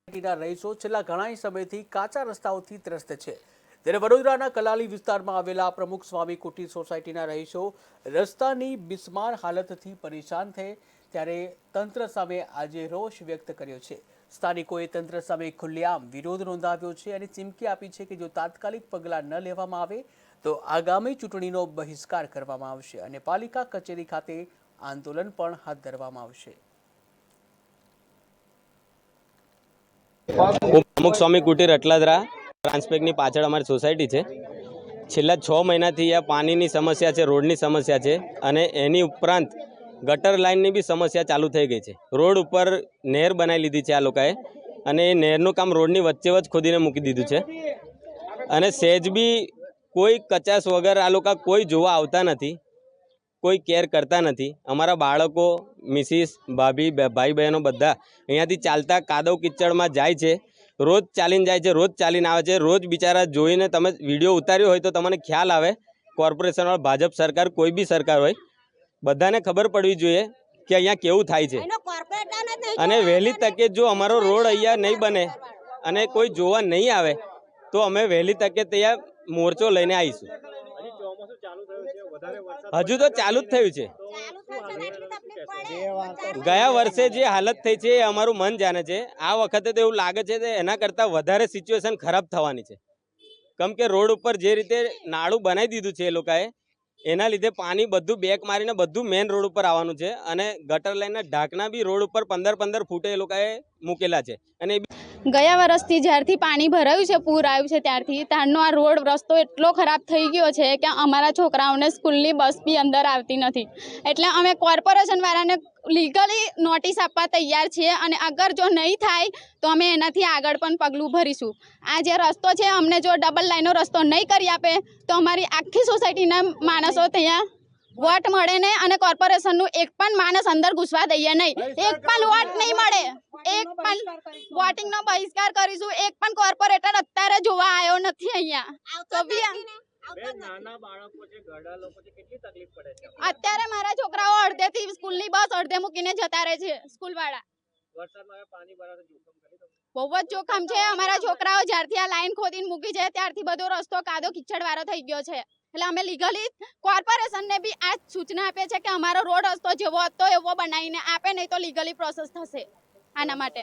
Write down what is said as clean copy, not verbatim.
રહીશો છેલ્લા ઘણા સમયથી કાચા રસ્તાઓથી ત્રસ્ત છે। ત્યારે વડોદરાના કલાલી વિસ્તારમાં આવેલા પ્રમુખ સ્વામી કુટીર સોસાયટીના રહીશો રસ્તાની બિસ્માર હાલતથી પરેશાન છે। ત્યારે તંત્ર સામે આજે રોષ વ્યક્ત કર્યો છે। સ્થાનિકોએ તંત્ર સામે ખુલ્લેઆમ વિરોધ નોંધાવ્યો છે અને ચીમકી આપી છે કે જો તાત્કાલિક પગલાં ન લેવામાં આવે તો આગામી ચૂંટણીનો બહિષ્કાર કરવામાં આવશે અને પાલિકા કચેરી ખાતે આંદોલન પણ હાથ ધરવામાં આવશે। પ્રમુખ સ્વામી કુટીર અટલાદરા ટ્રાન્સપેકની પાછળ અમારી સોસાયટી છે। છેલ્લા 6 મહિનાથી આ પાણીની સમસ્યા છે, રોડની સમસ્યા છે અને એની ઉપરાંત ગટર લાઇનની બી સમસ્યા ચાલુ થઈ ગઈ છે। રોડ ઉપર નહેર બનાવી લીધી છે આ લોકોએ અને એ નહેરનું કામ રોડની વચ્ચે ખોદીને મૂકી દીધું છે અને સહેજ બી કોઈ કચાશ વગર આ લોકો કોઈ જોવા આવતા નથી, કોઈ કેર કરતા નથી। અમારા બાળકો, મિસિસ, ભાભી, ભાઈ બહેનો બધા અહીંયાથી ચાલતા કાદવ કિચડમાં જાય છે, રોજ ચાલીને જાય છે, રોજ ચાલીને આવે છે। રોજ બિચારા જોઈને તમે વિડીયો ઉતાર્યો હોય તો તમને ખ્યાલ આવે। કોર્પોરેશનવાળા, ભાજપ સરકાર, કોઈ બી સરકાર હોય, બધાને ખબર પડવી જોઈએ કે અહીંયા કેવું થાય છે અને વહેલી તકે જો અમારો રોડ અહીંયા નહીં બને અને કોઈ જોવા નહીં આવે તો અમે વહેલી તકે ત્યાં મોરચો લઈને આવીશું। હજુ તો ચાલુ જ થયું છે। ગયા વર્ષે જે હાલત થઈ છે એ અમારું મન જાણે છે। આ વખતે તો એવું લાગે છે કે એના કરતાં વધારે સિચ્યુએશન ખરાબ થવાની છે, કેમ કે રોડ ઉપર જે રીતે નાળું બનાવી દીધું છે એ લોકોએ, એના લીધે પાણી બધું બેક મારીને બધું મેઇન રોડ ઉપર આવવાનું છે અને ગટર લાઈનના ઢાંકણા બી રોડ ઉપર 15-15 ફૂટે એ લોકોએ મૂકેલા છે અને ગયા વર્ષથી જ્યારથી પાણી ભરાયું છે, પૂર આવ્યું છે ત્યારનો આ રોડ રસ્તો એટલો ખરાબ થઈ ગયો છે કે અમારા છોકરાઓને સ્કૂલની બસ બી અંદર આવતી નથી। એટલે અમે કોર્પોરેશનવાળાને લીગલી નોટિસ આપવા તૈયાર છીએ અને અગર જો નહીં થાય તો અમે એનાથી આગળ પણ પગલું ભરીશું। આ જે રસ્તો છે, અમને જો ડબલ લાઈનનો રસ્તો નહીં કરી આપે તો અમારી આખી સોસાયટીના માણસો ત્યાં વોટ મળે ને અને કોર્પોરેશનનું એક પણ માણસ અંદર ઘૂસવા દઈએ નહીં। એક પણ વોટ નહીં મળે, એક પણ વોટિંગનો બહિષ્કાર કરીશું। એક પણ કોર્પોરેટર અત્યારે જોવા આવ્યો નથી અહીંયા તો બી અત્યારે મારા છોકરાઓ અડધેથી સ્કૂલની બસ અડધે મૂકીને જતા રહે છે સ્કૂલવાળા। બહુ જ જોખમ છે। અમારા છોકરાઓ જ્યારથી આ લાઈન ખોદીને મૂકી છે ત્યારથી બધો રસ્તો કાદો કિચડવાળો થઈ ગયો છે। એટલે અમે લીગલી કોર્પોરેશનને બી આ સૂચના આપીએ છીએ કે અમારો રોડ રસ્તો જેવો હતો એવો બનાવીને આપે, નહીં તો લીગલી પ્રોસેસ થશે આના માટે।